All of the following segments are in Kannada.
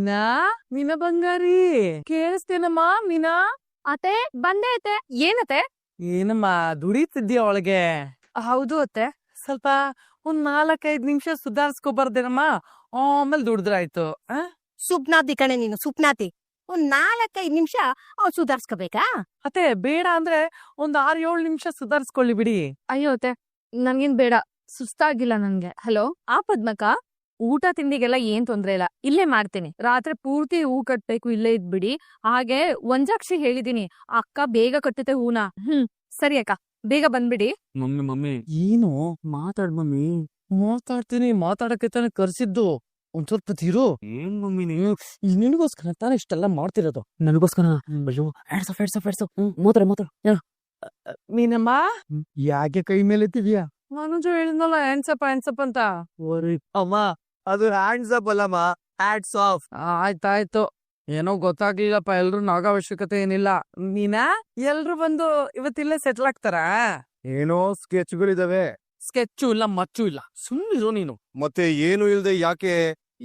ಮೀನಾ ಮೀನಾ ಬಂಗಾರಿ ಕೇಳಿಸ್ತೇನಮ್ಮ ಮೀನಾ. ಅತ್ತೆ ಬಂದೆ ಅತ್ತೆ. ಏನತ್ತೆ? ಏನಮ್ಮ ದುಡಿತಿದ್ಯಾ ಒಳಗೆ? ಹೌದು ಅತ್ತೆ. ಸ್ವಲ್ಪ ಒಂದ್ 4-5 ನಿಮಿಷ ಸುಧಾರಿಸ್ಕೊಬಾರ್ದೇನಮ್ಮ, ಆಮೇಲೆ ದುಡಿದ್ರಾಯ್ತು. ಸುಪ್ನಾತಿ ಕಣೆ ನೀನು, ಸುಪ್ನಾತಿ. ಒಂದ್ 4-5 ನಿಮಿಷ ಸುಧಾರ್ಸ್ಕೋಬೇಕಾ? ಅತ್ತೆ ಬೇಡ ಅಂದ್ರೆ ಒಂದ್ 6-7 ನಿಮಿಷ ಸುಧಾರಿಸ್ಕೊಳ್ಳಿ ಬಿಡಿ. ಅಯ್ಯೋ ಅತ್ತೆ, ನನ್ಗೇನ್ ಬೇಡ, ಸುಸ್ತಾಗಿಲ್ಲ ನನ್ಗೆ. ಹಲೋ ಪದ್ಮಕ, ಊಟ ತಿಂಡಿಗೆಲ್ಲ ಏನ್ ತೊಂದ್ರೆ ಇಲ್ಲ, ಇಲ್ಲೇ ಮಾಡ್ತೀನಿ. ರಾತ್ರಿ ಪೂರ್ತಿ ಹೂ ಕಟ್ಬೇಕು, ಇಲ್ಲೇ ಇದ್ಬಿಡಿ. ಹಾಗೆ ಒಂಜಾಕ್ಷಿ ಹೇಳಿದೀನಿ, ಅಕ್ಕ ಬೇಗ ಕಟ್ಟುತ್ತೆ ಹೂನ. ಸರಿ ಅಕ್ಕ, ಬೇಗ ಬಂದ್ಬಿಡಿ. ಮಮ್ಮಿ ಏನು ಮಾತಾಡ್ ಮಮ್ಮಿ. ಮಾತಾಡ್ತೀನಿ, ಮಾತಾಡಕ್ಕೆ ತಾನೆ ಕರ್ಸಿದ್ದು. ಒಂದ್ ಸ್ವಲ್ಪ ತಿರು. ಏನ್ ಮಮ್ಮಿ ನೀವು? ನಿನಗೋಸ್ಕರ ತಾನೇ ಇಷ್ಟೆಲ್ಲ ಮಾಡ್ತಿರೋದು. ನನಗೋಸ್ಕರ? ಅಯ್ಯೋ ಮಾತಾಡ. ಮೀನಮ್ಮ ಯಾಕೆ ಕೈ ಮೇಲೆ ಎತ್ತಿದ್ಯಾ? ಮನುಜು ಹೇಳಿದ್ನಲ್ಲ ಹ್ಯಾಂಡ್ಸಪ್ ಅಂತ. ಅಮ್ಮ, ಅದು ಹ್ಯಾಂಡ್ಸ್ ಅಪ್ ಅಲ್ಲಮ್ಮ, ಹ್ಯಾಟ್ಸ್ ಆಫ್. ಆಯ್ತಾಯ್ತು, ಏನೋ ಗೊತ್ತಾಗ್ಲಿಲ್ಲಪ್ಪ. ಎಲ್ರು ನಾಗ ಅವಶ್ಯಕತೆ ಏನಿಲ್ಲ. ನೀನಾ ಎಲ್ರು ಬಂದು ಇವತ್ತಿಲ್ಲೇ ಸೆಟ್ಲ್ ಆಗ್ತಾರ? ಏನೋ ಸ್ಕೆಚ್ಗಳಿದಾವೆ. ಸ್ಕೆಚ್ಚು ಇಲ್ಲ, ಮಚ್ಚು ಇಲ್ಲ, ಸುಮ್ಮನಿರು ನೀನು. ಮತ್ತೆ ಏನು ಇಲ್ದೆ ಯಾಕೆ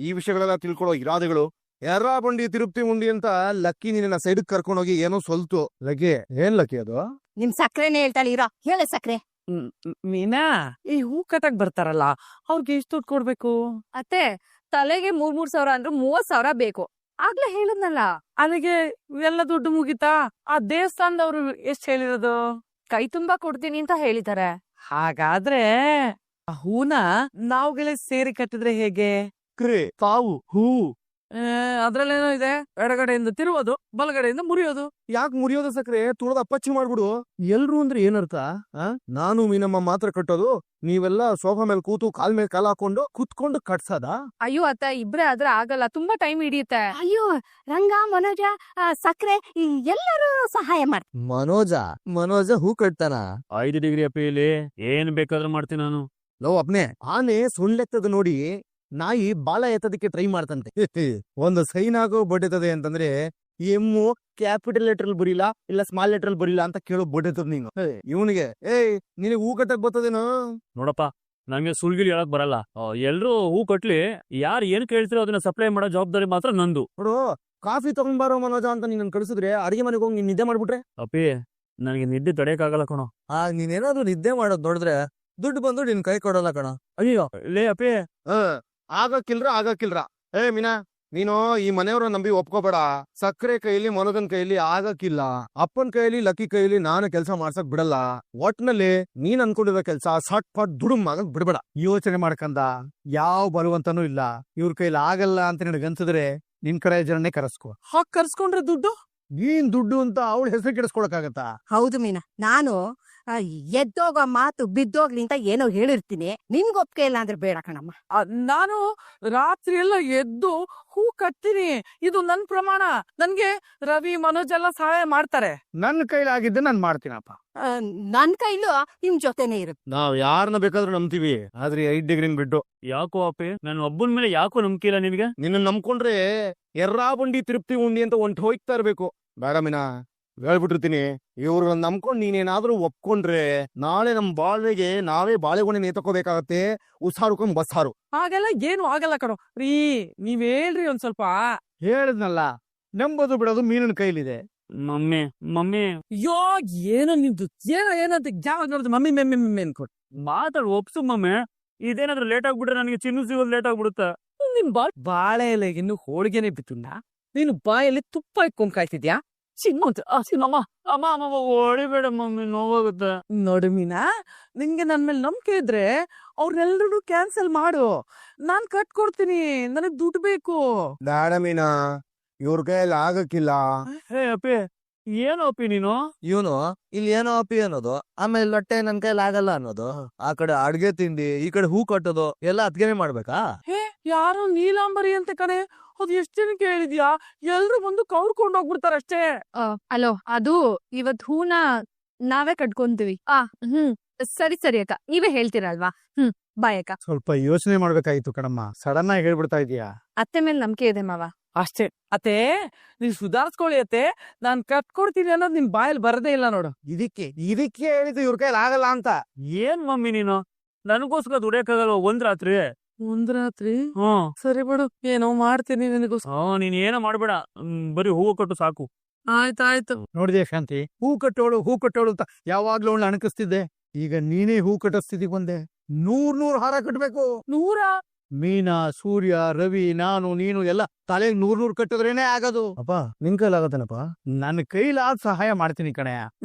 ಈ ವಿಷಯಗಳೆಲ್ಲ ತಿಳ್ಕೊಳ್ಳೋ ಇರಾದೆಗಳು? ಎರ್ರ ಬಂಡಿ ತಿರುಪ್ತಿ ಉಂಡಿ ಅಂತ ಲಕ್ಕಿ ನಿನ್ನ ಸೈಡ್ ಕರ್ಕೊಂಡೋಗಿ ಏನೋ ಸೊಲ್ತು. ಲಕ್ಕಿ ಏನ್ ಲಕ್ಕಿ ಅದು? ನಿಮ್ ಸಕ್ರೆನೇ ಹೇಳ್ತಾಳೆ, ಇರೋ ಹೇಳ ಸಕ್ರೆ. ಮೀನಾ, ಈ ಹೂ ಕಟ್ಟಕ್ ಬರ್ತಾರಲ್ಲ, ಅವ್ರಿಗೆ ಎಷ್ಟು ದುಡ್ಡು ಕೊಡ್ಬೇಕು? ಅತ್ತೆ, ತಲೆಗೆ 3,000 ಅಂದ್ರೆ 30,000 ಬೇಕು. ಆಗ್ಲೇ ಹೇಳಿದ್ನಲ್ಲ. ಅಲ್ಲಿಗೆ ಎಲ್ಲ ದುಡ್ಡು ಮುಗಿತಾ? ಆ ದೇವಸ್ಥಾನದವ್ರು ಎಷ್ಟ್ ಹೇಳಿರೋದು? ಕೈ ತುಂಬಾ ಕೊಡ್ತೀನಿ ಅಂತ ಹೇಳಿದ್ದಾರೆ. ಹಾಗಾದ್ರೆ ಆ ಹೂನ ನಾವುಗಳೇ ಸೇರಿ ಕಟ್ಟಿದ್ರೆ ಹೇಗೆ? ಕ್ರೇ ತಾವು ಹೂ ಅದ್ರಲ್ಲೇನೋ ಇದೆ, ಎಡಗಡೆಯಿಂದ ತಿರುವುದು, ಬಲಗಡೆಯಿಂದ ಮುರಿಯೋದು. ಯಾಕೆ ಮುರಿಯೋದ ಸಕ್ರೆ? ತುಳದ ಅಪ್ಪಚ್ಚಿ ಮಾಡ್ಬಿಡು. ಎಲ್ರು ಅಂದ್ರೆ ಏನರ್ಥ? ನಾನು ಮೀನಮ್ಮ ಮಾತ್ರ ಕಟ್ಟೋದು, ನೀವೆಲ್ಲ ಸೋಫಾ ಮೇಲೆ ಕೂತು ಕಾಲ್ ಮೇಲೆ ಕಾಲ್ ಹಾಕೊಂಡು ಕುತ್ಕೊಂಡು ಕಟ್ಸದ? ಅಯ್ಯೋ ಅತ್ತ, ಇಬ್ರೇ ಆದ್ರೆ ಆಗಲ್ಲ, ತುಂಬಾ ಟೈಮ್ ಹಿಡಿಯುತ್ತೆ. ಅಯ್ಯೋ ರಂಗ, ಮನೋಜ, ಸಕ್ರೆ ಎಲ್ಲರೂ ಸಹಾಯ ಮಾಡ. ಮನೋಜ ಹೂ ಕಟ್ತಾನ? 5 ಡಿಗ್ರಿ ಅಪ್ಪಿಲಿ ಏನ್ ಬೇಕಾದ್ರೂ ಮಾಡ್ತೀನಿ ನಾನು. ಲೋ ಅಪ್ನೆ, ಆನೆ ಸುಳ್ಳೆತ್ತದ ನೋಡಿ ನಾಯಿ ಬಾಲ ಎತ್ತದಕ್ಕೆ ಟ್ರೈ ಮಾಡ್ತಂತೆ. ಒಂದು ಸೈನ್ ಆಗೋ ಬಡ್ಡೆತದೆ ಅಂತಂದ್ರೆ ಎಮ್ಮು ಕ್ಯಾಪಿಟಲ್ ಲೆಟರ್ ಬರೀಲ್ಲ ಇಲ್ಲ ಸ್ಮಾಲ್ ಲೆಟರ್ ಬರೀಲ್ಲ ಅಂತ ಕೇಳೋ ಬಡ್ಡೆತದ. ನೀನು ಇವನಿಗೆ ನಿನಗೆ ಹೂ ಕಟ್ಟಕ್ ಬರ್ತದೇನೋ? ನೋಡಪ್ಪ, ನಂಗೆ ಸುಳ್ಗಿಲಿ ಹೇಳಕ್ ಬರಲ್ಲ. ಎಲ್ರು ಹೂ ಕಟ್ಲಿ, ಯಾರು ಏನ್ ಕೇಳ್ತಿರೋ ಅದನ್ನ ಸಪ್ಲೈ ಮಾಡೋ ಜವಾಬ್ದಾರಿ ಮಾತ್ರ ನಂದು. ನೋಡು, ಕಾಫಿ ತಗೊಂಡ್ಬಾರೋ ಮನೋಜ ಅಂತ ನೀನ್ ಕಳಿಸಿದ್ರೆ ಅಡಿಗೆ ಮನೆಗೆ ಹೋಗಿ ನೀನ್ ನಿದ್ದೆ ಮಾಡ್ಬಿಟ್ರೆ? ಅಪ್ಪಿ, ನನಗೆ ನಿದ್ದೆ ತಡೆಯಕ್ಕಾಗಲ್ಲ ಕಣೋ. ನೀನೇನಾದ್ರು ನಿದ್ದೆ ಮಾಡೋದ್ ನೋಡಿದ್ರೆ ದುಡ್ಡು ಬಂದು ನಿನ್ ಕೈ ಕೊಡಲ್ಲ ಕಣ. ಅಯ್ಯೋ ಲೇ ಅಪ್ಪಿ, ಆಗಕ್ಕಿಲ್ರ. ಮೀನಾ, ನೀನು ಈ ಮನೆಯವ್ರ ನಂಬಿ ಒಪ್ಕೋಬೇಡ. ಸಕ್ಕರೆ ಕೈಲಿ ಮನೋಜನ್ ಕೈಲಿ ಆಗಕ್ಕಿಲ್ಲ, ಅಪ್ಪನ್ ಕೈಲಿ ಲಕ್ಕಿ ಕೈಲಿ ನಾನು ಕೆಲಸ ಮಾಡ್ಸಕ್ ಬಿಡಲ್ಲ. ಒಟ್ನಲ್ಲಿ ನೀನ್ ಅನ್ಕೊಂಡಿರೋ ಕೆಲ್ಸ ಸಟ್ ಪಟ್ ದುಡುಮ್ ಆಗಕ್ ಬಿಡ್ಬೇಡ. ಯೋಚನೆ ಮಾಡ್ಕಂದ ಯಾವ ಬರುವಂತನೂ ಇಲ್ಲ. ಇವ್ರ ಕೈಲಿ ಆಗಲ್ಲ ಅಂತ ನಿನಗನ್ಸಿದ್ರೆ ನಿನ್ ಕಡೆ ಜನನೇ ಕರೆಸ್ಕೊ. ಹಾಗ್ ಕರ್ಸ್ಕೊಂಡ್ರೆ ದುಡ್ಡು? ನೀನ್ ದುಡ್ಡು ಅಂತ ಅವಳ ಹೆಸರು ಕೆಡಿಸ್ಕೊಳಕಾಗತ್ತಾ? ಹೌದು ಮೀನಾ, ನಾನು ಎದ್ದೋಗೋ ಮಾತು ಬಿದ್ದೋಗ್ಲಿ ಅಂತ ಏನೋ ಹೇಳಿರ್ತೀನಿ. ನಿನ್ಗೊಪ್ಕೆ ಇಲ್ಲ ಅಂದ್ರೆ ಬೇಡ ಕಣಮ್ಮ. ನಾನು ರಾತ್ರಿ ಎಲ್ಲ ಎದ್ದು ಹೂ ಕಟ್ತೀನಿ, ಇದು ನನ್ ಪ್ರಮಾಣ. ನನ್ಗೆ ರವಿ, ಮನೋಜ್ ಎಲ್ಲ ಸಹಾಯ ಮಾಡ್ತಾರೆ. ನನ್ನ ಕೈಲಾಗಿದ್ದೆ ನಾನ್ ಮಾಡ್ತೀನಪ್ಪ. ನನ್ ಕೈಲೂ ನಿಮ್ ಜೊತೆನೆ ಇರುತ್ತೆ. ನಾವ್ ಯಾರನ್ನ ಬೇಕಾದ್ರೂ ನಂಬ್ತೀವಿ, ಆದ್ರೆ 5 ಡಿಗ್ರಿನ್ ಬಿಟ್ಟು. ಯಾಕೋ ಅಪ್ಪಿ, ನನ್ನ ಒಬ್ಬನ ಮೇಲೆ ಯಾಕೋ ನಂಬಿಕೆ ಇಲ್ಲ ನಿನ್ಗೆ? ನಿನ್ನ ನಂಬ್ಕೊಂಡ್ರೆ ಎರ್ರಾ ಬಂಡಿ ತಿರುಪ್ತಿ ಉಂಡಿ ಅಂತ ಒಂದ್ ಹೋಯ್ತಾ ಇರ್ಬೇಕು. ಬೇಡ ಮೀನಾ, ಹೇಳ್ಬಿಟ್ಟಿರ್ತೀನಿ. ಇವ್ರನ್ನ ನಂಬ್ಕೊಂಡ್ ನೀನೇನಾದ್ರೂ ಒಪ್ಕೊಂಡ್ರೆ ನಾಳೆ ನಮ್ ಬಾಳ್ವೆಗೆ ನಾವೇ ಬಾಳೆಗೊನೆ ನೇತಕೋಬೇಕಾಗತ್ತೆ. ಉಸಾರುಕೊಂಡ್ ಬಸ್ಸಾರು. ಹಾಗೆಲ್ಲ ಏನು ಆಗಲ್ಲ ಕಣೋ. ರೀ, ನೀವ್ ಹೇಳ್ರಿ ಒಂದ್ ಸ್ವಲ್ಪ. ಹೇಳಿದ್ನಲ್ಲ, ನಂಬೋದು ಬಿಡೋದು ಮೀನಿನ ಕೈಲಿದೆ. ಮಮ್ಮಿ ಅಯ್ಯೋ, ಏನೋ ನಿಮ್ದು ಏನಂತ ಯಾವ ನೋಡಿದ್ರೆ ಮಮ್ಮಿ ಮೆಮ್ಮಿ ಮೆಮ್ಮಿ ಅನ್ಕೊಟ್ಟು ಮಾತಾಡ್ ಒಪ್ಸು ಮಮ್ಮಿ. ಇದೇನಾದ್ರೂ ಲೇಟ್ ಆಗ್ಬಿಟ್ರೆ ನನಗೆ ಚಿನ್ನು ಸಿಗೋದು ಲೇಟ್ ಆಗ್ಬಿಡುತ್ತೆ. ನಿಮ್ ಬಾಳೆ ಎಲೆಗೆ ಇನ್ನು ಹೋಳಿಗೆನೆ ಬಿತ್ತುಂಡ, ನೀನು ಬಾಯಲ್ಲಿ ತುಪ್ಪ ಇಟ್ಕೊಂಡ್ ಕಾಯ್ತಿದ್ಯಾ? ಅಮ್ಮ ಹೊಡಿಬೇಡ ಮಮ್ಮಿ, ನೋವಾಗುತ್ತೆ. ನೋಡು ಮೀನಾ, ನಿಂಗೆ ನನ್ ಮೇಲೆ ನಂಬಿಕೆ ಇದ್ರೆ ಅವ್ರನ್ನೆಲ್ರೂ ಕ್ಯಾನ್ಸಲ್ ಮಾಡು, ನಾನ್ ಕಟ್ಕೊಡ್ತೀನಿ. ನನಗ್ ದುಡ್ಡು ಬೇಕು. ಬೇಡ ಮೀನಾ, ಇವ್ರ ಕೈಯಲ್ಲಿ ಆಗಕ್ಕಿಲ್ಲ. ಹೇ ಅಪ್ಪಿ, ಏನು ಅಪ್ಪಿ ನೀನು? ಇವನು ಇಲ್ಲಿ ಏನೋ ಅಪ್ಪಿ ಅನ್ನೋದು, ಆಮೇಲೆ ಲಟ್ಟೆ ನನ್ ಕೈಲಿ ಆಗಲ್ಲ ಅನ್ನೋದು. ಆ ಕಡೆ ಅಡ್ಗೆ ತಿಂಡಿ, ಈ ಕಡೆ ಹೂ ಕಟ್ಟೋದು ಎಲ್ಲ ಅದ್ಗೆನೆ ಮಾಡ್ಬೇಕಾ? ಯಾರೋ ನೀಲಾಂಬರಿ ಅಂತ ಕಣೆ, ಅದ್ ಎಷ್ಟ್ ಜನಕ್ಕೆ ಹೇಳಿದ್ಯಾ? ಎಲ್ರು ಬಂದು ಕೌರ್ಕೊಂಡ್ ಹೋಗ್ಬಿಡ್ತಾರ ಅಷ್ಟೇ. ಅಲೋ, ಅದು ಇವತ್ ಹೂನ ನಾವೇ ಕಟ್ಕೊಂತೀವಿ. ಸರಿ ಅಕ್ಕ, ನೀವೇ ಹೇಳ್ತೀರಲ್ವಾ. ಬಾಯ್ ಅಕ್ಕ. ಸ್ವಲ್ಪ ಯೋಚನೆ ಮಾಡ್ಬೇಕಾಯ್ತು ಕಣಮ್ಮ, ಸಡನ್ ಆಗಿ ಹೇಳ್ಬಿಡ್ತಾ ಇದೀಯಾ. ಅತ್ತೆ ಮೇಲೆ ನಂಬಿಕೆ ಇದೆ ಮಾವ. ಅಷ್ಟೇ ಅತ್ತೆ, ನೀವ್ ಸುಧಾರಿಸ್ಕೊಳ್ಳಿ ಅತ್ತೆ. ನಾನ್ ಕಟ್ಕೊಡ್ತೀನಿ ಅನ್ನೋದು ನಿಮ್ ಬಾಯಲ್ಲಿ ಬರದೇ ಇಲ್ಲ ನೋಡು. ಇದಕ್ಕೆ ಹೇಳಿದ್ದು ಇವ್ರ ಕೈಲಿ ಆಗಲ್ಲ ಅಂತ. ಏನ್ ಮಮ್ಮಿ ನೀನು? ನನಗೋಸ್ಕರ ದುಡಿಯಕ್ಕಾಗಲ್ವ ಒಂದ್ ರಾತ್ರಿ? ಒಂದ್ ರಾತ್ರಿ ಹ್ಮ್ ಸರಿ ಬಿಡು, ಏನೋ ಮಾಡ್ತೀನಿ ನಿನಗೋಸ್. ನೀನ್ ಏನೋ ಮಾಡ್ಬೇಡ, ಬರೀ ಹೂವು ಕೊಟ್ಟು ಸಾಕು. ಆಯ್ತಾಯ್ತು. ನೋಡಿದೆ ಶಾಂತಿ, ಹೂ ಕಟ್ಟೋಳು ಅಂತ ಯಾವಾಗ್ಲೂ ಅವಳು ಅಣಕಿಸ್ತಿದ್ದೆ. ಈಗ ನೀನೇ ಹೂ ಕಟ್ಟೋ ಸ್ಥಿತಿಗೆ ಬಂದೆ. 100 ಹಾರ ಕಟ್ಬೇಕು. 100? ಮೀನಾ, ಸೂರ್ಯ, ರವಿ, ನಾನು, ನೀನು ಎಲ್ಲ ತಲೆಗೆ 100 ಕಟ್ಟಿದ್ರೇನೆ ಆಗೋದು. ಅಪ್ಪ ನಿನ್ ಕೈಲಾಗತ್ತೇನಪ್ಪ? ನನ್ನ ಕೈಲಾದ ಸಹಾಯ ಮಾಡ್ತೀನಿ ಕಣೆ.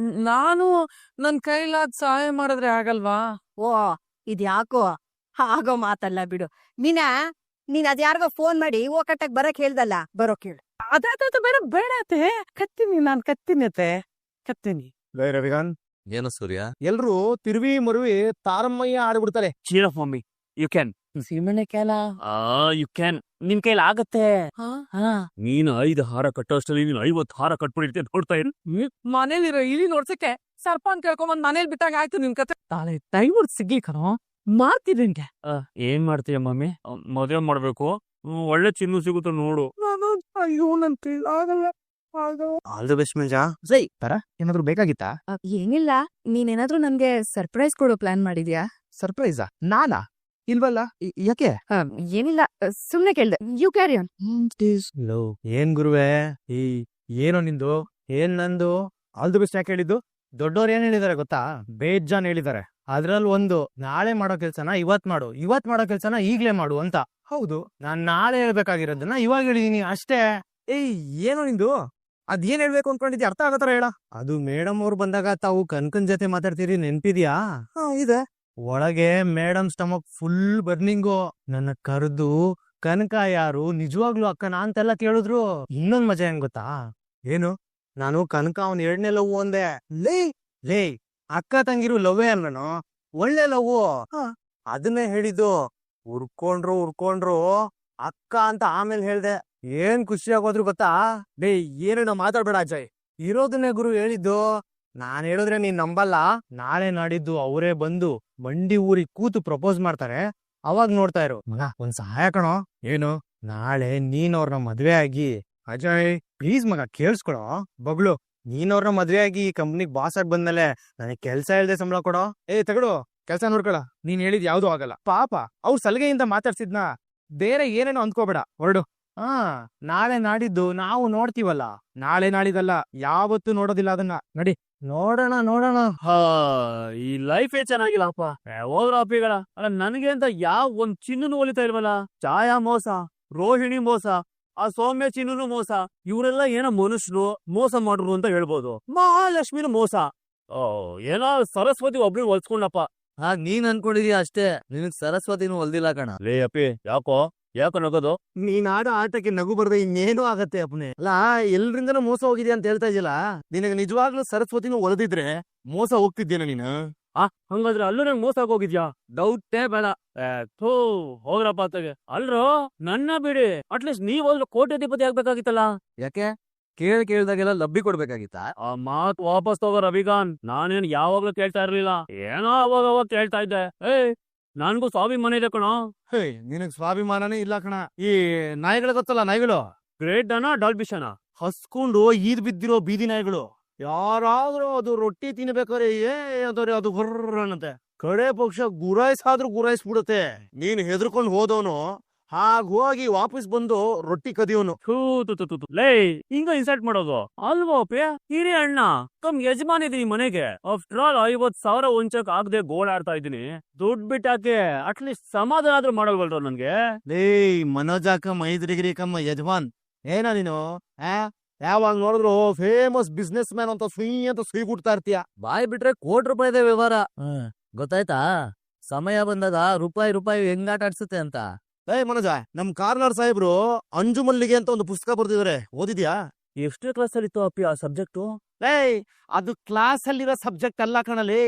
ನಾನು ನನ್ ಕೈಲಾದ್ ಸಹಾಯ ಮಾಡಿದ್ರೆ ಆಗಲ್ವಾ? ಓ ಇದ್ಯಾಕೋ ಆಗೋ ಮಾತಲ್ಲ ಬಿಡು. ಮೀನಾ, ನೀನ್ ಅದ್ಯಾರ್ಗೋ ಫೋನ್ ಮಾಡಿ ಕಟ್ಟಕ್ ಬರಕ್ ಹೇಳ್ದಲ್ಲ, ಬರೋ ಕೇಳು. ಅದಾಯ್ತು, ಬೇಡ ಅತ್ತೆ, ನಾನ್ ಕತ್ತೀನಿ. ರವಿಗಾನ್, ಏನು ಸೂರ್ಯ? ಎಲ್ರು ತಿರುವಿ ಮರುವಿ ತಾರಮ್ಮಯ್ಯ ಆಡ್ಬಿಡ್ತಾರೆ. ಚೀರ್ ಆಫ್ ಮಮ್ಮಿ, ಯು ಕ್ಯಾನ್. ಸೀಮೆಣ್ಣೆ ಕೆಲ ಯು ಕ್ಯಾನ್, ನಿನ್ ಕೈಲಿ ಆಗತ್ತೆ. ನೀನು 5 ಹಾರ ಕಟ್ಟೋಷ್ಟರಲ್ಲಿ ನೀನು 50 ಹಾರ ಕಟ್ಬಿಡಿರ್ತೀಯ, ನೋಡ್ತಾ ಇರು. ಮನೇಲಿರೋ ಇಲಿ ನೋಡ್ಸಕ್ಕೆ ಸರ್ಪಂಚ್ ಕೇಳ್ಕೊಂಬಂದ್ ಮನೇಲಿ ಬಿಟ್ಟಾಗ ಆಯ್ತು ನಿನ್ ಕತೆ. ತಾಳೆ ಟೈಮ್ ಸಿಗ್ಲಿ ಕಣೋ, ಮಾಡ್ತೀನಿ ನಿನ್ಗೆ. ಏನ್ ಮಾಡ್ತೀಯ ಮಮ್ಮಿ? ಮದುವೆ ಮಾಡ್ಬೇಕು, ಒಳ್ಳೆ ಚಿನ್ನು ಸಿಗುತ್ತೆ ನೋಡು. ನಾನು ಅಯ್ಯೋ ನನ್ ಕೈಲಾಗಲ್ಲ. ಆಲ್ ದಿ ಬೆಸ್ಟ್ ಮಂಜಾ. ತರ ಏನಾದ್ರು ಬೇಕಾಗಿತ್ತಾ? ಏನಿಲ್ಲ, ನೀನೇನಾದ್ರೂ ನನ್ಗೆ ಸರ್ಪ್ರೈಸ್ ಕೊಡೋ ಪ್ಲಾನ್ ಮಾಡಿದ್ಯಾ? ಸರ್ಪ್ರೈಸಾ? ನಾನಾ? ಇಲ್ವಲ್ಲ, ಯಾಕೆ? ಏನಿಲ್ಲ, ಸುಮ್ನೆ ಕೇಳ್ದೆ. You carry on. ಏನ್ ಗುರುವೆ, ಏನೋ ನಿಂದು, ಏನ್ ನಂದು? ಆಲ್ ದಿ ಬೆಸ್ಟ್ ಯಾಕೆ ಹೇಳಿದ್ದು? ದೊಡ್ಡವ್ರು ಏನ್ ಹೇಳಿದಾರೆ ಗೊತ್ತಾ? ಬೇಜಾನ್ ಹೇಳಿದಾರೆ. ಅದ್ರಲ್ಲಿ ಒಂದು, ನಾಳೆ ಮಾಡೋ ಕೆಲ್ಸನ ಇವತ್ ಮಾಡು, ಇವತ್ ಮಾಡೋ ಕೆಲ್ಸನ ಈಗ್ಲೇ ಮಾಡು ಅಂತ. ಹೌದು, ನಾನ್ ನಾಳೆ ಹೇಳ್ಬೇಕಾಗಿರೋದನ್ನ ಇವಾಗ ಹೇಳಿದೀನಿ ಅಷ್ಟೇ. ಏನೋ ನಿಂದು? ಅದೇನ್ ಹೇಳ್ಬೇಕು ಅನ್ಕೊಂಡಿದ್ಯಾ? ಅರ್ಥ ಆಗತ್ತಾರ ಹೇಳ. ಅದು ಮೇಡಮ್ ಅವ್ರು ಬಂದಾಗ ತಾವು ಕನ್ಕನ್ ಜೊತೆ ಮಾತಾಡ್ತೀರಿ, ನೆನ್ಪಿದ್ಯಾ? ಇದೆ. ಒಳಗೆ ಮೇಡಮ್ ಸ್ಟಮಕ್ ಫುಲ್ ಬರ್ನಿಂಗು. ನನ್ನ ಕರೆದು ಕನಕ ಯಾರು, ನಿಜವಾಗ್ಲೂ ಅಕ್ಕನ ಅಂತೆಲ್ಲ ಕೇಳಿದ್ರು. ಇನ್ನೊಂದ್ ಮಜಾ ಹೆಂಗ್ ಗೊತ್ತಾ? ಏನು? ನಾನು ಕನಕ ಅವ್ನ್ 2ನೇ ಲವ್ ಅಂದೆ. ಲೇ ಅಕ್ಕ ತಂಗಿರು ಲವ್ವೇ ಅಲ್ಲನು, ಒಳ್ಳೆ ಲವ್. ಅದನ್ನೇ ಹೇಳಿದ್ದು. ಉರ್ಕೊಂಡ್ರು ಅಕ್ಕ ಅಂತ ಆಮೇಲೆ ಹೇಳ್ದೆ. ಏನ್ ಖುಷಿ ಆಗೋದ್ರು ಗೊತ್ತಾ? ಏನೇನೋ ಮಾತಾಡ್ಬೇಡ ಅಜಯ್, ಇರೋದನ್ನೇ ಗುರು ಹೇಳಿದ್ದು. ನಾನ್ ಹೇಳಿದ್ರೆ ನೀನ್ ನಂಬಲ್ಲ. ನಾಳೆ ನಾಡಿದ್ದು ಅವರೇ ಬಂದು ಮಂಡಿ ಊರಿಗೆ ಕೂತು ಪ್ರಪೋಸ್ ಮಾಡ್ತಾರೆ, ಅವಾಗ ನೋಡ್ತಾ ಇರು. ಮಗ, ಒಂದ್ ಸಹಾಯ ಕಣೋ. ಏನು? ನಾಳೆ ನೀನ್ ಅವ್ರನ್ನ ಮದ್ವೆ ಆಗಿ, ಅಜಯ್ ಪ್ಲೀಸ್ ಮಗ ಕೇಳಿಸ್ಕೊಳೋ, ಬಗ್ಳು, ನೀನ್ ಅವ್ರನ್ನ ಮದ್ವೆ ಆಗಿ ಈ ಕಂಪ್ನಿಗ್ ಬಾಸ್ ಆಗಿ ಬಂದ್ಮೇಲೆ ನನಗೆ ಕೆಲ್ಸ ಇಲ್ದೆ ಸಂಬಳ ಕೊಡೋ. ತಗಡು, ಕೆಲ್ಸ ನೋಡ್ಕೊಳ. ನೀನ್ ಹೇಳಿದ್ ಯಾವ್ದು ಆಗಲ್ಲ. ಪಾಪ ಅವ್ರ ಸಲಿಗೆಯಿಂದ ಮಾತಾಡ್ಸಿದ್ನ, ಬೇರೆ ಏನೇನೋ ಅಂದ್ಕೋಬೇಡ, ಹೊರಡು. ನಾಳೆ ನಾಡಿದ್ದು ನಾವು ನೋಡ್ತೀವಲ್ಲ. ನಾಳೆ ನಾಡಿದಲ್ಲ, ಯಾವತ್ತೂ ನೋಡೋದಿಲ್ಲ ಅದನ್ನ. ನಡಿ ನೋಡೋಣ. ಈ ಲೈಫೇ ಚೆನ್ನಾಗಿಲ್ಲಪ್ಪ. ಹೋದ್ರ ಅಪ್ಪಿಗಳ ಅಲ್ಲ, ನನಗೆ ಅಂತ ಯಾವ ಒಂದ್ ಚಿನ್ನನು ಒಲಿತಾ ಇಲ್ವಲ್ಲ. ಛಾಯಾ ಮೋಸ, ರೋಹಿಣಿ ಮೋಸ, ಆ ಸೌಮ್ಯ ಚಿನ್ನನು ಮೋಸ. ಇವರೆಲ್ಲ ಏನೋ ಮನುಷ್ಯರು ಮೋಸ ಮಾಡ್ರು ಅಂತ ಹೇಳ್ಬೋದು. ಮಹಾಲಕ್ಷ್ಮಿನೂ ಮೋಸ. ಏನೋ ಸರಸ್ವತಿ ಒಬ್ರು ಹೊಲ್ಸ್ಕೊಂಡಪ್ಪ. ಹಾಗ್ ನೀನ್ ಅನ್ಕೊಂಡಿದೀಯ ಅಷ್ಟೇ, ನಿನಗ್ ಸರಸ್ವತಿನೂ ಹೊಲ್ದಿಲ್ಲ ಕಣ. ಲೇ ಅಪ್ಪಿ, ಯಾಕೋ ನಗೋದು? ನೀನ್ ಆಡೋ ಆಟಕ್ಕೆ ನಗು ಬರ್ದೆ ಇನ್ನೇನು ಆಗತ್ತೆ ಅಪ್ಪನೇ. ಅಲ್ಲ, ಎಲ್ರಿಂದನೂ ಮೋಸ ಹೋಗಿದ್ಯಾ ಅಂತ ಹೇಳ್ತಾ ಇದೆಯಲ್ಲ. ನಿನಗೆ ನಿಜವಾಗ್ಲೂ ಸರಸ್ವತಿನೂ ಒಲದಿದ್ರೆ ಮೋಸ ಹೋಗ್ತಿದ್ದೇನ ನೀನು? ಹಂಗಾದ್ರೆ ಅಲ್ಲೂ ನಂಗೆ ಮೋಸ ಆಗೋಗಿದ್ಯಾ? ಡೌಟೇ ಬೇಡ. ಹೋಗ್ರಪ್ಪ ಅತ್ತಗೆ. ಅಲ್ರೋ, ನನ್ನ ಬಿಡಿ, ಅಟ್ಲೀಸ್ಟ್ ನೀವ್ ಹೋದ್ರೆ ಕೋಟ್ಯಾಧಿಪತಿ ಆಗ್ಬೇಕಾಗಿತ್ತಲ್ಲ. ಯಾಕೆ? ಕೇಳ್ದಾಗೆಲ್ಲ ಲಬ್ಬಿ ಕೊಡ್ಬೇಕಾಗಿತ್ತಾ? ಆ ಮಾತ್ ವಾಪಸ್ ತಗೋ ರವಿಕಾಂತ್. ನಾನೇನ್ ಯಾವಾಗ್ಲೂ ಕೇಳ್ತಾ ಇರ್ಲಿಲ್ಲ, ಏನೋ ಅವಾಗ ಕೇಳ್ತಾ ಇದ್ದೆ. ನನ್ಗೂ ಸ್ವಾಭಿಮಾನ ಇದೆ ಕಣೋ. ನಿನಗ್ ಸ್ವಾಭಿಮಾನನೇ ಇಲ್ಲ ಕಣ. ಈ ನಾಯಿಗಳು ಗೊತ್ತಲ್ಲ, ನಾಯಿಗಳು, ಗ್ರೇಟ್ ಡಾನಾ ಡಾಲ್ಬಿಷನ ಹಸ್ಕೊಂಡು ಈದ್ ಬಿದ್ದಿರೋ ಬೀದಿ ನಾಯಿಗಳು. ಯಾರಾದ್ರೂ ಅದು ರೊಟ್ಟಿ ತಿನ್ಬೇಕಾದ್ರೆ ಅದು ಹೊರ್ರ ಅನ್ನತ್ತೆ. ಕಡೆ ಪಕ್ಷ ಗುರಾಯಿಸ್ಬಿಡುತ್ತೆ. ನೀನ್ ಹೆದರ್ಕೊಂಡ್ ಹೋದವನು ಹಾಗ ಹೋಗಿ ವಾಪಸ್ ಬಂದು ರೊಟ್ಟಿ ಕದಿಯೋನು. ಲೇ, ಹಿಂಗ ಇನ್ಸಲ್ಟ್ ಮಾಡೋದು ಅಲ್ವಾ ಪೇ? ಹಿರಿ ಅಣ್ಣ ಕಮ್ ಯಜಮಾನ್ ಇದೀನಿ ಮನೆಗೆ. ಆಫ್ಟರ್ ಆಲ್ 50,000 ಒಂಚಕ್ ಆಗದೆ ಗೋಳಾಡ್ತಾ ಇದೀನಿ. ದುಡ್ಡು ಬಿಟ್ಟಾಕೆ ಅಟ್ಲೀಸ್ಟ್ ಸಮಾಧಾನ ಆದ್ರೂ ಮಾಡಲ್ವಲ್ರ ನನ್ಗೆ? ಲೇ ಮನೋಜಾಕ ಮೈದ್ರಿಗಿರಿ ಕಮ್ಮ ಯಜಮಾನ್ ಏನ ನೀನು? ಯಾವಾಗ ನೋಡಿದ್ರು ಫೇಮಸ್ ಬಿಸ್ನೆಸ್ ಮ್ಯಾನ್ ಅಂತ ಸುಯ್ ಬಿಡ್ತಾ ಇರ್ತೀಯ. ಬಾಯ್ ಬಿಟ್ರೆ ಕೋಟಿ ರೂಪಾಯಿದೆ ವ್ಯವಹಾರ. ಗೊತ್ತಾಯ್ತಾ? ಸಮಯ ಬಂದಾಗ ರೂಪಾಯಿ ಹೆಂಗಾಟ ಆಡ್ಸುತ್ತೆ ಅಂತ. ಮನೋಜ, ನಮ್ ಕಾರ್ನಾಡ್ ಸಾಹೇಬ್ರು ಅಂಜು ಮಲ್ಲಿಗೆ ಅಂತ ಒಂದು ಪುಸ್ತಕ ಬರ್ದಿದ್ದಾರೆ, ಓದಿದ್ಯಾ? ಎಷ್ಟೇ ಕ್ಲಾಸ್ ಅಲ್ಲಿ ಇತ್ತು ಅಪ್ಪಿ ಆ ಸಬ್ಜೆಕ್ಟು? ಅದು ಕ್ಲಾಸ್ ಅಲ್ಲಿರೋ ಸಬ್ಜೆಕ್ಟ್ ಅಲ್ಲ ಕಣಲಿ,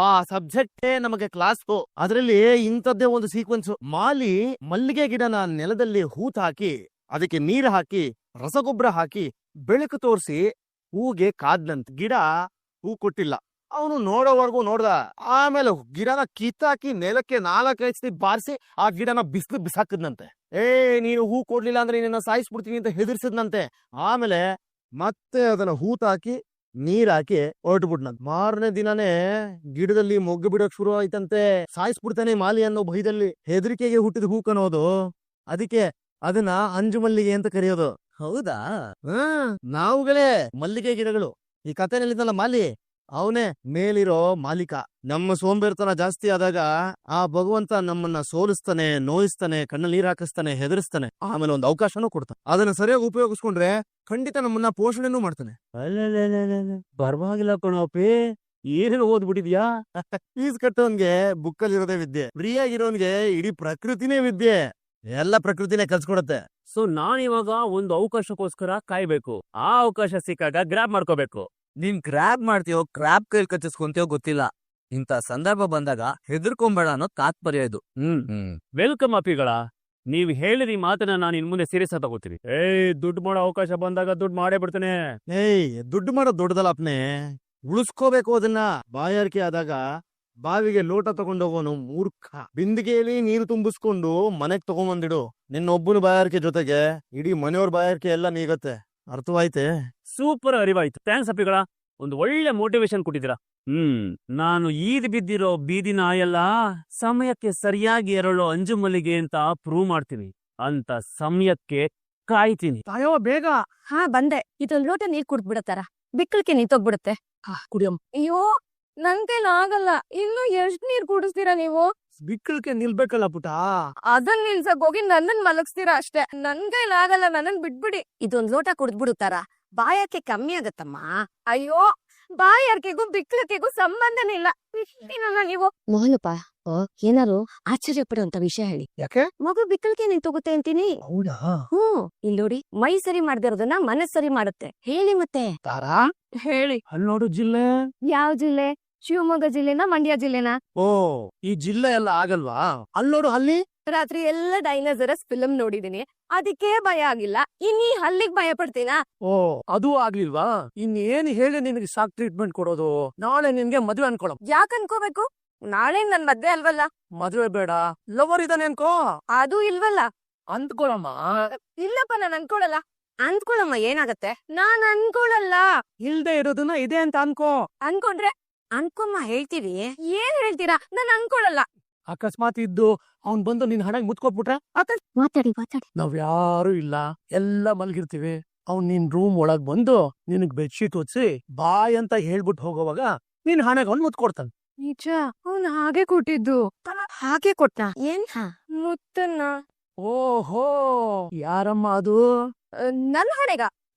ಆ ಸಬ್ಜೆಕ್ಟೇ ನಮಗೆ ಕ್ಲಾಸ್. ಅದ್ರಲ್ಲಿ ಇಂಥದ್ದೇ ಒಂದು ಸೀಕ್ವೆನ್ಸ್. ಮಾಲಿ ಮಲ್ಲಿಗೆ ಗಿಡನ ನೆಲದಲ್ಲಿ ಹೂತ್ ಹಾಕಿ, ಅದಕ್ಕೆ ನೀರು ಹಾಕಿ, ರಸಗೊಬ್ಬರ ಹಾಕಿ, ಬೆಳಕು ತೋರಿಸಿ ಹೂಗೆ ಕಾದ್ನಂತ. ಗಿಡ ಹೂ ಕೊಟ್ಟಿಲ್ಲ. ಅವನು ನೋಡೋವರೆಗೂ ನೋಡ್ದ. ಆಮೇಲೆ ಗಿಡನ ಕಿತ್ತಾಕಿ ನೆಲಕ್ಕೆ 4-5 ಸತಿ ಬಾರಿಸಿ ಆ ಗಿಡನ ಬಿಸಾಕದ್ನಂತೆ. ನೀನು ಹೂ ಕೊಡ್ಲಿಲ್ಲ ಅಂದ್ರೆ ನಿನ್ನ ಸಾಯಿಸ್ಬಿಡ್ತೀನಿ ಅಂತ ಹೆದರ್ಸದ್ನಂತೆ. ಆಮೇಲೆ ಮತ್ತೆ ಅದನ್ನ ಹೂತಾಕಿ ನೀರ್ ಹಾಕಿ ಹೊರಟ್ಬಿಟ್ನಂತ. ಮಾರನೇ ದಿನಾನೇ ಗಿಡದಲ್ಲಿ ಮೊಗ್ಗು ಬಿಡೋಕ್ ಶುರು ಆಯ್ತಂತೆ. ಸಾಯಿಸ್ಬಿಡ್ತಾನೆ ಮಾಲಿ ಅನ್ನೋ ಭಯದಲ್ಲಿ. ಹೆದರಿಕೆಗೆ ಹುಟ್ಟಿದ ಹೂಕನೋದು, ಅದಕ್ಕೆ ಅದನ್ನ ಅಂಜು ಮಲ್ಲಿಗೆ ಅಂತ ಕರೆಯೋದು. ಹೌದಾ? ನಾವುಗಳೇ ಮಲ್ಲಿಗೆ ಗಿಡಗಳು. ಈ ಕಥೆನಲ್ಲಿದ್ದಲ್ಲ ಮಾಲಿ, ಅವನೇ ಮೇಲಿರೋ ಮಾಲೀಕ. ನಮ್ಮ ಸೋಂಬೇರ್ತನ ಜಾಸ್ತಿ ಆದಾಗ ಆ ಭಗವಂತ ನಮ್ಮನ್ನ ಸೋಲಿಸ್ತಾನೆ, ನೋಯಿಸ್ತಾನೆ, ಕಣ್ಣಲ್ಲಿ ನೀರ್ ಹಾಕಿಸ್ತಾನೆ, ಹೆದರಿಸ್ತಾನೆ, ಆಮೇಲೆ ಒಂದು ಅವಕಾಶನೂ ಕೊಡ್ತಾನೆ. ಅದನ್ನ ಸರಿಯಾಗಿ ಉಪಯೋಗಿಸ್ಕೊಂಡ್ರೆ ಖಂಡಿತ ನಮ್ಮನ್ನ ಪೋಷಣೆನೂ ಮಾಡ್ತಾನೆ. ಪರವಾಗಿಲ್ಲ ಕಣಪ್ಪಿ, ಏನೇನು ಓದ್ಬಿಟ್ಟಿದ್ಯಾ? ಫೀಸ್ ಕಟ್ಟೋನ್ಗೆ ಬುಕ್ಕಲ್ಲಿರೋದೇ ವಿದ್ಯೆ, ಫ್ರೀ ಆಗಿರೋನ್ಗೆ ಇಡೀ ಪ್ರಕೃತಿನೇ ವಿದ್ಯೆ. ಎಲ್ಲ ಪ್ರಕೃತಿನೇ ಕಲ್ಸ್ಕೊಡತ್ತೆ. ಸೊ ನಾನಿವಾಗ ಒಂದು ಅವಕಾಶಕ್ಕೋಸ್ಕರ ಕಾಯ್ಬೇಕು. ಆ ಅವಕಾಶ ಸಿಕ್ಕಾಗ ಗ್ರಾಬ್ ಮಾಡ್ಕೋಬೇಕು. ನೀನ್ ಕ್ರ್ಯಾಬ್ ಮಾಡ್ತೀಯೋ ಕ್ರ್ಯಾಬ್ ಕೈಲ್ ಕಚ್ಚಿಸ್ಕೊಂತೀಯೋ ಗೊತ್ತಿಲ್ಲ. ಇಂಥ ಸಂದರ್ಭ ಬಂದಾಗ ಹೆದರ್ಕೊಂಬೇಡ ಅನ್ನೋ ತಾತ್ಪರ್ಯ ಇದು. ವೆಲ್ಕಮ್ ಅಪಿಗಳ. ನೀವ್ ಹೇಳಿದ ಈ ಮಾತನ್ನ ನಾನು ಇನ್ ಮುಂದೆ ಸೀರಿಯಸ್ ಆಗಿ ತಗೋತೀನಿ. ದುಡ್ಡು ಮಾಡೋ ಅವಕಾಶ ಬಂದಾಗ ದುಡ್ಡು ಮಾಡೇ ಬಿಡ್ತೇನೆ. ದುಡ್ಡು ಮಾಡೋದು ದೊಡ್ಡದಲ್ಲ ಅಪ್ನೆ, ಉಳಿಸ್ಕೋಬೇಕು ಅದನ್ನ. ಬಾಯಾರಿಕೆ ಆದಾಗ ಬಾವಿಗೆ ಲೋಟ ತಗೊಂಡೋಗೋನು ಮೂರ್ಖ. ಬಿಂದಿಗೆಯಲ್ಲಿ ನೀರು ತುಂಬಿಸ್ಕೊಂಡು ಮನೆಗ್ ತಗೊಂಬಂದಿಡು. ನಿನ್ನೊಬ್ಬನ ಬಾಯಾರಿಕೆ ಜೊತೆಗೆ ಇಡೀ ಮನೆಯವ್ರ ಬಾಯಾರಿಕೆ ಎಲ್ಲ ನೀಗತ್ತೆ. ಅರ್ಥವಾಯ್ತೆ? ಸೂಪರ್ ಅರಿವಾಯ್ತು. ಥ್ಯಾಂಕ್ಸ್ ಅಪಿಗಳ. ಒಂದು ಒಳ್ಳೆ ಮೋಟಿವೇಶನ್ ಕೊಟ್ಟಿದ್ದೀರಾ. ನಾನು ಈದ್ ಬಿದ್ದಿರೋ ಬೀದಿ ನಾಯಲ್ಲ, ಸಮಯಕ್ಕೆ ಸರಿಯಾಗಿ ಎರಳೋ ಅಂಜು ಮಲ್ಲಿಗೆ ಅಂತ ಪ್ರೂವ್ ಮಾಡ್ತೀನಿ. ಅಂತ ಸಮಯಕ್ಕೆ ಕಾಯ್ತೀನಿ. ಅಯ್ಯೋ ಬೇಗ ಹಾ ಬಂದೆ. ಇದೊಂದ್ ಲೋಟ ನೀರ್ ಕುಡ್ದ್ಬಿಡತ್ತಾರ, ಬಿಕ್ಕಳಿಗೆ ನಿಂತೋಗ್ಬಿಡುತ್ತೆ. ಕುಡಿಯಮ್ಮ. ಅಯ್ಯೋ ನನ್ ಕೈಲಿ ಆಗಲ್ಲ. ಇನ್ನು ಎಷ್ಟ್ ನೀರ್ ಕುಡಿಸ್ತೀರಾ ನೀವು? ಬಿಕ್ಕಳಿಗೆ ನಿಲ್ಬೇಕಲ್ಲ ಪುಟ. ಅದನ್ನ ನಿಲ್ಸಕ್ ಹೋಗಿ ನನ್ನನ್ ಮಲಗಿಸ್ತೀರಾ ಅಷ್ಟೇ. ನನ್ ಕೈಲಿ ಆಗಲ್ಲ, ನನ್ನನ್ ಬಿಟ್ಬಿಡಿ. ಇದೊಂದ್ ಲೋಟ ಕುಡಿದ್ಬಿಡುತ್ತಾರ, ಬಾಯಕ್ಕೆ ಕಮ್ಮಿ ಆಗತ್ತಮ್ಮ. ಅಯ್ಯೋ ಬಾಯಾರಿಕೆಗೂ ಬಿಕ್ಕಳಿಗೆಗೂ ಸಂಬಂಧನೇ ಇಲ್ಲ. ಬಿಡ್ತೀನಲ್ಲ ನೀವು. ಮೋಹನಪ್ಪ, ಏನಾರು ಆಶ್ಚರ್ಯ ಪಡುವಂತ ವಿಷಯ ಹೇಳಿ. ಯಾಕೆ? ಮಗು ಬಿಕ್ಕಳಿಗೆ ನಿಂತೋಗುತ್ತೆ ಅಂತೀನಿ. ಹೌದಾ? ಇಲ್ಲಿ ನೋಡಿ, ಮೈ ಸರಿ ಮಾಡ್ದಿರೋದನ್ನ ಮನಸ್ ಸರಿ ಮಾಡುತ್ತೆ. ಹೇಳಿ ಮತ್ತೆ. ತಾರಾ ಹೇಳಿ. ಅಲ್ಲಿ ನೋಡು ಜಿಲ್ಲೆ. ಯಾವ ಜಿಲ್ಲೆ? ಶಿವಮೊಗ್ಗ ಜಿಲ್ಲೆನಾ, ಮಂಡ್ಯ ಜಿಲ್ಲೆನಾ? ಓ, ಈ ಜಿಲ್ಲೆ ಎಲ್ಲ ಆಗಲ್ವಾ? ಅಲ್ಲಿ ನೋಡು, ಅಲ್ಲಿ ರಾತ್ರಿ ಎಲ್ಲ ಡೈನೋಸರಸ್ ಫಿಲ್ಮ್ ನೋಡಿದೀನಿ, ಅದಕ್ಕೆ ಭಯ ಆಗಿಲ್ಲ. ಇನ್ನೀ ಹಲ್ಲಿಗ್ ಭಯ ಪಡ್ತೀನಾ? ಓ ಅದು ಆಗ್ಲಿಲ್ವಾ? ಇನ್ನೇನ್ ಹೇಳಿ ನಿನಗೆ ಸಾಕ್ ಟ್ರೀಟ್ಮೆಂಟ್ ಕೊಡೋದು? ನಾಳೆ ನಿನ್ಗೆ ಮದ್ವೆ ಅನ್ಕೊಳಂ. ಯಾಕ್ ಅನ್ಕೋಬೇಕು? ನಾಳೆ ನನ್ ಮದ್ವೆ ಅಲ್ವಲ್ಲ. ಮದ್ವೆ ಬೇಡ, ಲವರ್ ಇದಾನೆ ಅನ್ಕೋ. ಅದು ಇಲ್ವಲ್ಲ. ಅಂದ್ಕೊಳಮ್ಮ. ಇಲ್ಲಪ್ಪ, ನಾನ್ ಅನ್ಕೊಳಲ್ಲ. ಅನ್ಕೊಳಮ್ಮ, ಏನಾಗತ್ತೆ? ನಾನ್ ಅನ್ಕೊಳಲ್ಲ. ಇಲ್ದೆ ಇರೋದನ್ನ ಇದೆ ಅಂತ ಅನ್ಕೋ. ಅನ್ಕೊಂಡ್ರೆ ಅನ್ಕೊಮ್ಮ, ಹೇಳ್ತೀವಿ. ಏನ್ ಹೇಳ್ತೀರಾ? ನಾನ್ ಅನ್ಕೊಳಲ್ಲ. ಅಕಸ್ಮಾತ್ ಇದ್ದು ಅವ್ನ್ ಬಂದು ನಿನ್ ಹಣಗ್ ಮುತ್ಕೊಟ್ಬಿಟ್ರೆ ಮಾತಾಡಿ. ನಾವ್ ಯಾರು ಇಲ್ಲ, ಎಲ್ಲ ಮಲ್ಗಿರ್ತೀವಿ. ಅವ್ನ್ ನಿನ್ ರೂಮ್ ಒಳಗ್ ಬಂದು ನಿನಗ್ ಬೆಡ್ಶೀಟ್ ಹೊತ್ಸಿ ಬಾಯ್ ಅಂತ ಹೇಳ್ಬಿಟ್ಟು ಹೋಗೋವಾಗ ನಿನ್ ಹಣೆಗ್ ಅವ್ನ್ ಮುತ್ಕೊಡ್ತಾನೆ. ನಿಜ, ಅವ್ನ್ ಹಾಗೆ ಕೊಟ್ಟಿದ್ದು. ಹಾಗೆ ಕೊಟ್ನ? ಏನ್? ಮುತ್ತನ್ನ. ಓಹೋ, ಯಾರಮ್ಮ ಅದು? ನನ್ ಹಣೆಗ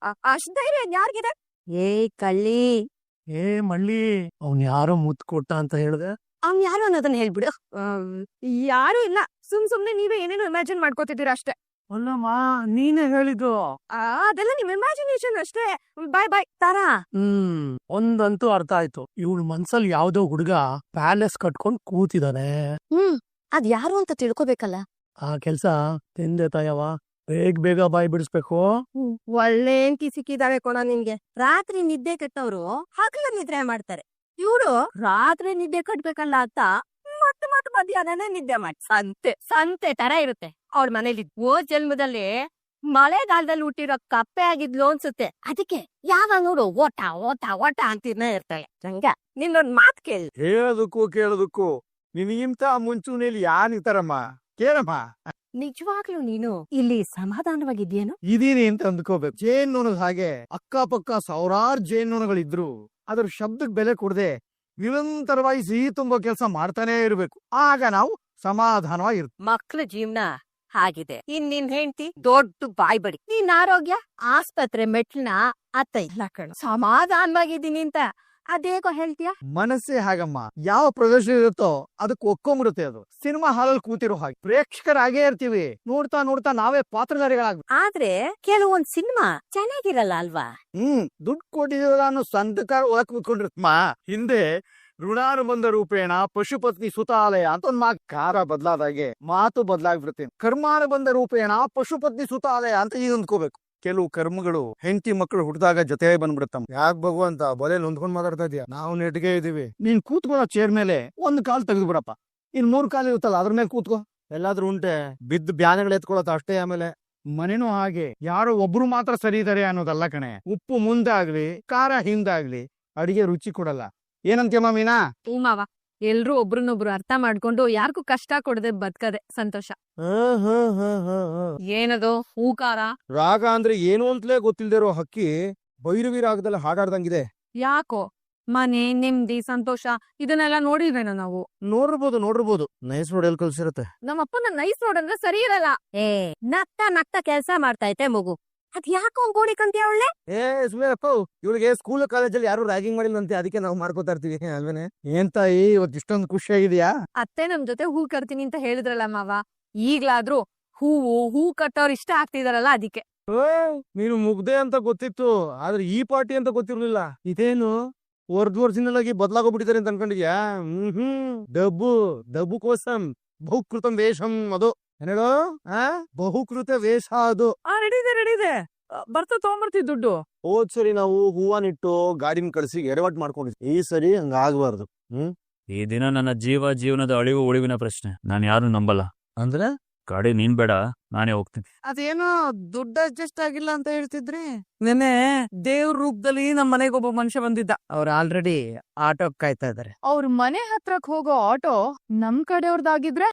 ಅಷ್ಟ್ ಧೈರ್ಯ ಯಾರ್ಗಿದೆ? ಏ ಕಳ್ಳಿ, ಏ ಮಳ್ಳಿ, ಅವ್ನ್ ಯಾರೋ ಮುತ್ ಕೊಟ್ಟ ಅಂತ ಹೇಳ್ದೆ. ಅವ್ನ್ ಯಾರು ಅನ್ನೋದನ್ನ ಹೇಳ್ಬಿಡು. ಯಾರು ಇಲ್ಲ, ಸುಮ್ನೆ ನೀವೇ ಏನೇನೋ ಇಮ್ಯಾಜಿನ್ ಮಾಡ್ಕೋತಿದ್ದೀರಾ ಅಷ್ಟೇ. ಅಲ್ಲಮ್ಮ, ನೀನೇ ಹೇಳಿದ್ದು. ಅದೆಲ್ಲ ನಿಮ್ ಇಮ್ಯಾಜಿನೇಷನ್ ಅಷ್ಟೇ. ಬಾಯ್ ತಾರಾ, ಒಂದಂತೂ ಅರ್ಥ ಆಯ್ತು. ಇವಳು ಮನ್ಸಲ್ಲಿ ಯಾವ್ದೋ ಹುಡುಗ ಪ್ಯಾಲೇಸ್ ಕಟ್ಕೊಂಡ್ ಕೂತಿದಾನೆ. ಅದ್ ಯಾರು ಅಂತ ತಿಳ್ಕೊಬೇಕಲ್ಲ. ಆ ಕೆಲ್ಸ ತಿಂದೆ ತಾಯವ, ಬೇಗ ಬಾಯ್ ಬಿಡಿಸ್ಬೇಕು. ಒಳ್ಳೆ ಹೆಂಡತಿ ಸಿಕ್ಕಿದಾಳೆ ಕೊಡ ನಿನ್ಗೆ. ರಾತ್ರಿ ನಿದ್ದೆ ಕೆಟ್ಟವ್ರು ಹಗಲ ನಿದ್ರೆ ಮಾಡ್ತಾರೆ. ಇವ್ರು ರಾತ್ರಿ ನಿದ್ದೆ ಕಟ್ಬೇಕಲ್ಲ ಅಂತ ಮತ್ತೆ ಮಧ್ಯಾಹ್ನನೇ ನಿದ್ದೆ ಮಾಡಿ ಸಂತೆ ತರ ಇರುತ್ತೆ ಅವ್ರ ಮನೇಲಿ. ಜನ್ಮದಲ್ಲಿ ಮಳೆಗಾಲದಲ್ಲಿ ಹುಟ್ಟಿರೋ ಕಪ್ಪೆ ಆಗಿದ್ಲು ಅನ್ಸುತ್ತೆ. ಅದಕ್ಕೆ ಯಾವಾಗ ನೋಡು ಓಟ ಅಂತಿರ್ನೇ ಇರ್ತಾಳೆ. ರಂಗ, ನಿನ್ನೊಂದ್ ಮಾತ್ ಕೇಳಿ. ಕೇಳೋದಕ್ಕೂ ನಿನಗಿಂತ ಮುಂಚೂಣಿಯಲ್ಲಿ ಯಾರಿರ್ತಾರಮ್ಮ? ಕೇಳಮ್ಮ. ನಿಜವಾಗ್ಲೂ ನೀನು ಇಲ್ಲಿ ಸಮಾಧಾನವಾಗಿದ್ಯೇನು? ಇದೀನಿ ಅಂತ ಅಂದ್ಕೋಬೇಕು. ಜೇನ್ನೊಣದ ಹಾಗೆ ಅಕ್ಕಪಕ್ಕ ಸಾವಿರಾರು ಜೇನ್ನೊಣಗಳಿದ್ರು ಅದ್ರ ಶಬ್ದಕ್ಕೆ ಬೆಲೆ ಕೊಡದೆ ನಿರಂತರವಾಗಿ ಸಿಹಿ ತುಂಬೋ ಕೆಲಸ ಮಾಡ್ತಾನೆ ಇರ್ಬೇಕು. ಆಗ ನಾವು ಸಮಾಧಾನವಾಗಿರ್ತೀವಿ. ಮಕ್ಳ ಜೀವನ ಹಾಗಿದೆ. ನಿನ್ ಹೆಂಡತಿ ದೊಡ್ಡ ಬಾಯ್ಬಡಿ. ನಿನ್ ಆರೋಗ್ಯ ಆಸ್ಪತ್ರೆ ಮೆಟ್ಲನ್ನ ಅತ್ತ ಇಲ್ಲ ಕಣ. ಸಮಾಧಾನವಾಗಿದ್ದೀನಿ ಅಂತ ಅದೇಗೋ ಹೇಳ್ತೀಯ? ಮನಸ್ಸೇ ಹಾಗಮ್ಮ. ಯಾವ ಪ್ರದೇಶ ಇರುತ್ತೋ ಅದಕ್ಕೆ ಒಕ್ಕೊಂಬಿಡುತ್ತೆ. ಅದು ಸಿನಿಮಾ ಹಾಲಲ್ಲಿ ಕೂತಿರೋ ಹಾಗೆ ಪ್ರೇಕ್ಷಕರಾಗೇ ಇರ್ತೀವಿ. ನೋಡ್ತಾ ನಾವೇ ಪಾತ್ರಧಾರಿಗಳಾಗ್ಬೇಕು. ಆದ್ರೆ ಕೆಲವೊಂದ್ ಸಿನಿಮಾ ಚೆನ್ನಾಗಿರಲ್ಲ ಅಲ್ವಾ? ದುಡ್ಡು ಕೊಟ್ಟಿದ್ದೀರ ಅನ್ನೋ ಸಂತಕಾರ ಒಳಗ್ ಕೂತ್ಕೊಂಡಿರ್ತಮ್ಮ. ಹಿಂದೆ ಋಣಾನುಬಂಧ ರೂಪೇಣ ಪಶುಪತ್ನಿ ಸುತಾಲಯ ಅಂತ ಒಂದ್ ಮಾತು. ಕಾರ ಬದಲಾದಾಗೆ ಮಾತು ಬದಲಾಗ್ಬಿಡುತ್ತೆ. ಕರ್ಮಾನುಬಂಧ ರೂಪೇಣ ಪಶುಪತ್ನಿ ಸುತಾಲಯ ಅಂತ ಈಗ ಅಂದ್ಕೋಬೇಕು. ಕೆಲವು ಕರ್ಮಗಳು ಹೆಂಡತಿ ಮಕ್ಕಳು ಹುಟ್ಟಿದಾಗ ಜೊತೆ ಬಂದ್ಬಿಡುತ್ತಮ್ಮ. ಯಾಕೆ ಭಗವಂತ ಬಲೆ ಹೊಂದ್ಕೊಂಡ್ ಮಾತಾಡ್ತಾ ಇದೀಯ? ನಾವು ನೆಟ್ಗೆ ಇದೀವಿ. ನೀನ್ ಕೂತ್ಕೊಳ್ಳೋ ಚೇರ್ ಮೇಲೆ ಒಂದ್ ಕಾಲ್ ತೆಗೆದು ಬಿಡಪ್ಪ. ಇನ್ 3 ಕಾಲು ಇರುತ್ತಲ್ಲ, ಅದ್ರ ಮೇಲೆ ಕೂತ್ಕೋ. ಎಲ್ಲಾದ್ರೂ ಉಂಟೆ ಬಿದ್ದು ಬ್ಯಾನೆಗಳು ಎತ್ಕೊಳತ್ತ ಅಷ್ಟೇ. ಆಮೇಲೆ ಮನೆನೂ ಹಾಗೆ ಯಾರೋ ಒಬ್ರು ಮಾತ್ರ ಸರಿ ಇದಾರೆ ಅನ್ನೋದಲ್ಲ ಕಣೆ. ಉಪ್ಪು ಮುಂದಾಗ್ಲಿ ಖಾರ ಹಿಂದಾಗ್ಲಿ ಅಡಿಗೆ ರುಚಿ ಕೊಡಲ್ಲ. ಏನಂತೀಯಮ್ಮ ಮೀನಾ? ಹ್ಞೂ ಮಾವ, ಎಲ್ರೂ ಒಬ್ರನ್ನೊಬ್ರು ಅರ್ಥ ಮಾಡ್ಕೊಂಡು ಯಾರಿಗೂ ಕಷ್ಟ ಕೊಡದೆ ಬದುಕದೆ ಸಂತೋಷ. ಏನದು ಹೂಕಾರ? ರಾಗ ಅಂದ್ರೆ ಏನು ಅಂತಲೇ ಗೊತ್ತಿಲ್ದಿರೋ ಹಕ್ಕಿ ಭೈರವಿ ರಾಗದಲ್ಲಿ ಹಾಡಾಡ್ದಂಗಿದೆ. ಯಾಕೋ ಮನೆ ನೆಮ್ಮದಿ ಸಂತೋಷ ಇದನ್ನೆಲ್ಲ ನೋಡಿದ್ವೇನೋ ನಾವು. ನೋಡಿರ್ಬೋದು ನೈಸ್ ರೋಡಲ್ಲಿ ಕಲ್ಸಿರತ್ತೆ. ನಮ್ಮಪ್ಪನ ನೈಸ್ ರೋಡ್ ಅಂದ್ರೆ ಸರಿ ಇರಲ್ಲ. ನಗ್ತಾ ನಗ್ತಾ ಕೆಲ್ಸ ಮಾಡ್ತೈತೆ ಮಗು. ಅದ್ ಯಾಕೋ ಗೋಡಿಕಂತೀಯ ಅವಳೆ? ಸುಮ್ಮನೆಪ್ಪ, ಇವಳಿಗೆ ಸ್ಕೂಲ್ ಕಾಲೇಜಲ್ಲಿ ಯಾರು ರ್ಯಾಗಿಂಗ್ ಮಾಡಿಲ್ಲಂತೆ, ಅದಕ್ಕೆ ನಾವು ಮಾಡ್ಕೋತಾ ಇರ್ತೀವಿ ಅಲ್ವೇನೆ. ಏನ್ ತಾಯಿ ಇವತ್ತು ಇಷ್ಟೊಂದು ಖುಷಿಯಾಗಿದ್ಯಾ? ಅತ್ತೆ ನಮ್ ಜೊತೆ ಹೂ ಕಟ್ತೀನಿ ಅಂತ ಹೇಳಿದ್ರಲ್ಲ ಮಾವ, ಈಗ್ಲಾದ್ರೂ ಹೂ ಕಟ್ಟೋರ್ ಇಷ್ಟ ಆಗ್ತಿದಾರಲ್ಲ ಅದಕ್ಕೆ. ನೀನು ಮುಗ್ದೆ ಅಂತ ಗೊತ್ತಿತ್ತು, ಆದ್ರೆ ಈ ಪಾರ್ಟಿ ಅಂತ ಗೊತ್ತಿರ್ಲಿಲ್ಲ. ಇದೇನು ವರ್ಷದಿಂದಾಗಿ ಬದಲಾಗೋಗ್ಬಿಟ್ಟಿದ್ದಾರೆ ಅಂತ ಅನ್ಕೊಂಡಿದ್ಯಾ? ಡಬ್ಬು ಕೋಸಂ ಬಹುಕೃತಂ ವೇಷಂ. ಅದು ಏನೇಳು ಬಹುಕೃತ ವೇಷ ಅದು. ರೆಡಿ ಬರ್ತಾ ತಗೊಂಬರ್ತೀವಿ ದುಡ್ಡು. ಹೋದ್ ಸರಿ ನಾವು ಹೂವನಿಟ್ಟು ಗಾಡಿನ ಕಳಿಸಿ ಎಡವಟ್ ಮಾಡ್ಕೊಂಡಿದ್ವಿ. ಈ ಸರಿ ಹಂಗ ಆಗ್ಬಾರ್ದು. ಈ ದಿನ ನನ್ನ ಜೀವನದ ಅಳಿವು ಉಳಿವಿನ ಪ್ರಶ್ನೆ. ನಾನು ಯಾರು ನಂಬಲ್ಲ. ಅಂದ್ರೆ ಗಾಡಿ ನೀನ್ ಬೇಡ, ನಾನೇ ಹೋಗ್ತೀನಿ. ಅದೇನೋ ದುಡ್ಡು ಅಡ್ಜಸ್ಟ್ ಆಗಿಲ್ಲ ಅಂತ ಹೇಳ್ತಿದ್ರಿ. ನೆನೆ ದೇವ್ರ ರೂಪದಲ್ಲಿ ನಮ್ ಮನೆಗೆ ಒಬ್ಬ ಮನುಷ್ಯ ಬಂದಿದ್ದ. ಅವ್ರು ಆಲ್ರೆಡಿ ಆಟೋ ಕಾಯ್ತಾ ಇದಾರೆ. ಅವ್ರ ಮನೆ ಹತ್ರಕ್ ಹೋಗೋ ಆಟೋ ನಮ್ ಕಡೆಯವ್ರದಾಗಿದ್ರೆ